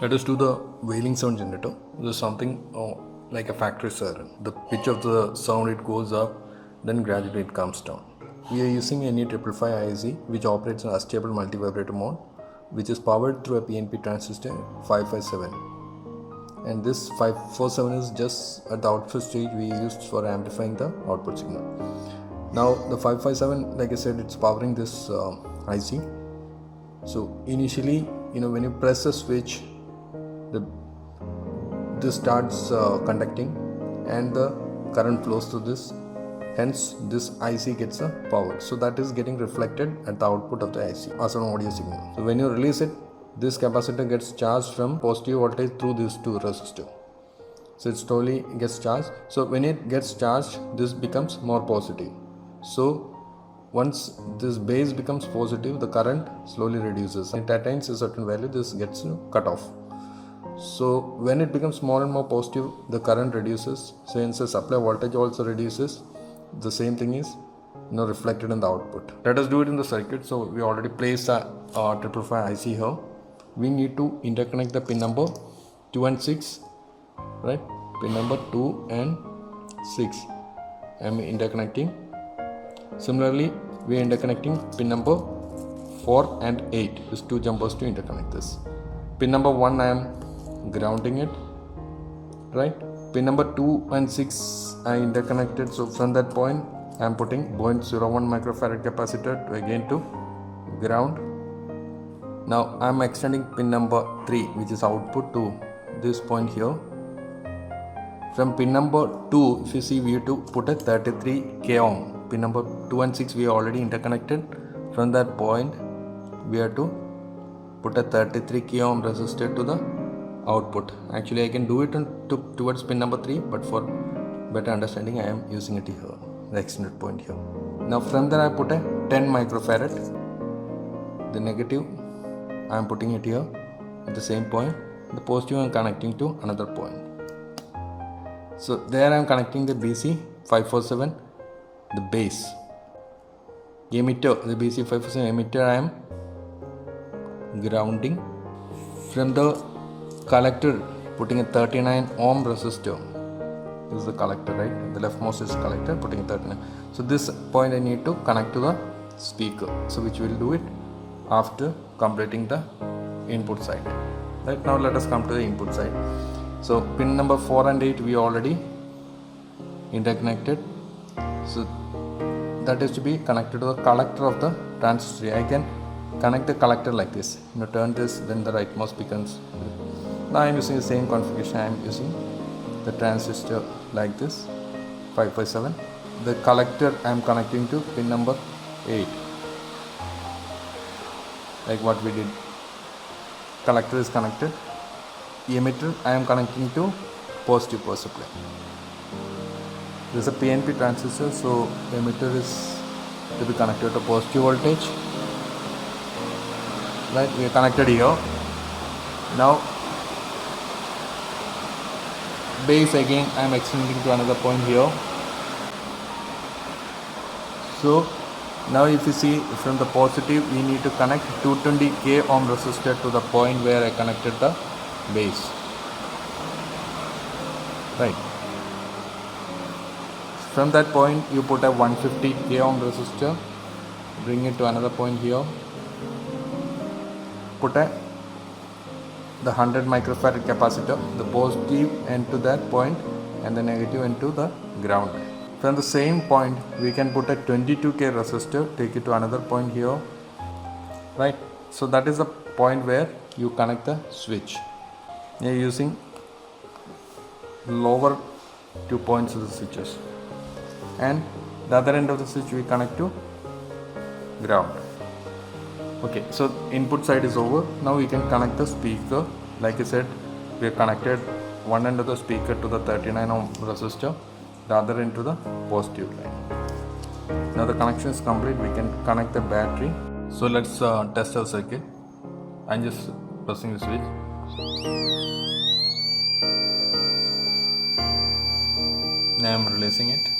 Let us do the wailing sound generator. This is something like a factory siren. The pitch of the sound, it goes up, then gradually it comes down. We are using a NE555 IC which operates in unstable multi-vibrator mode, which is powered through a PNP transistor 557. And this 547 is just at the output stage we used for amplifying the output signal. Now the 557, like I said, it's powering this IC. So initially, when you press the switch, this starts conducting and the current flows through this. Hence, this IC gets a power. So that is getting reflected at the output of the IC as an audio signal. So when you release it, this capacitor gets charged from positive voltage through these two resistors. So it slowly gets charged. So when it gets charged, this becomes more positive. So once this base becomes positive, the current slowly reduces. It attains a certain value, this gets cut off. So when it becomes more and more positive, the current reduces. So hence the supply voltage also reduces. The same thing is reflected in the output. Let us do it in the circuit. So we already placed a 555 IC here. We need to interconnect the pin number 2 and 6, right? Pin number 2 and 6. I am interconnecting. Similarly, we are interconnecting pin number 4 and 8. These two jumpers to interconnect this. Pin number 1 I am grounding it, right? Pin number 2 and 6 I interconnected. So from that point I am putting 0.01 microfarad capacitor to ground. Now I am extending pin number 3, which is output, to this point here. From pin number 2, if you see, we have to put a 33 k ohm. Pin number 2 and 6 we already interconnected. From that point we have to put a 33 k ohm resistor to the output. Actually I can do it towards pin number 3, but for better understanding I am using it here, the extended point here. Now from there I put a 10 microfarad. The negative I am putting it here at the same point. The positive I am connecting to another point. So there I am connecting the BC 547, the base. Emitter, the BC 547 emitter I am grounding. From the collector, putting a 39 ohm resistor. This is the collector, right? The leftmost is collector, putting a 39. So this point I need to connect to the speaker. So which will do it after completing the input side. Right now let us come to the input side. So pin number 4 and 8 we already interconnected. So that is to be connected to the collector of the transistor. I can connect the collector like this. Turn this, then the rightmost becomes. Now I am using the same configuration. I am using the transistor like this, 557. The collector I am connecting to pin number 8, like what we did. Collector is connected. Emitter I am connecting to positive power supply. This is a PNP transistor, so the emitter is to be connected to positive voltage. Right, we are connected here. Now base again I am extending to another point here. So now if you see, from the positive we need to connect 220 k ohm resistor to the point where I connected the base, right? From that point you put a 150 k ohm resistor, bring it to another point here, put the 100 microfarad capacitor, the positive end to that point and the negative end to the ground. From the same point we can put a 22k resistor, take it to another point here, right? So that is the point where you connect the switch. You are using lower 2 points of the switches, and the other end of the switch we connect to ground. Okay, so input side is over. Now we can connect the speaker. Like I said, we have connected one end of the speaker to the 39 ohm resistor, the other end to the positive line. Now the connection is complete. We can connect the battery. So let's test our circuit. I'm just pressing the switch. Now I'm releasing it.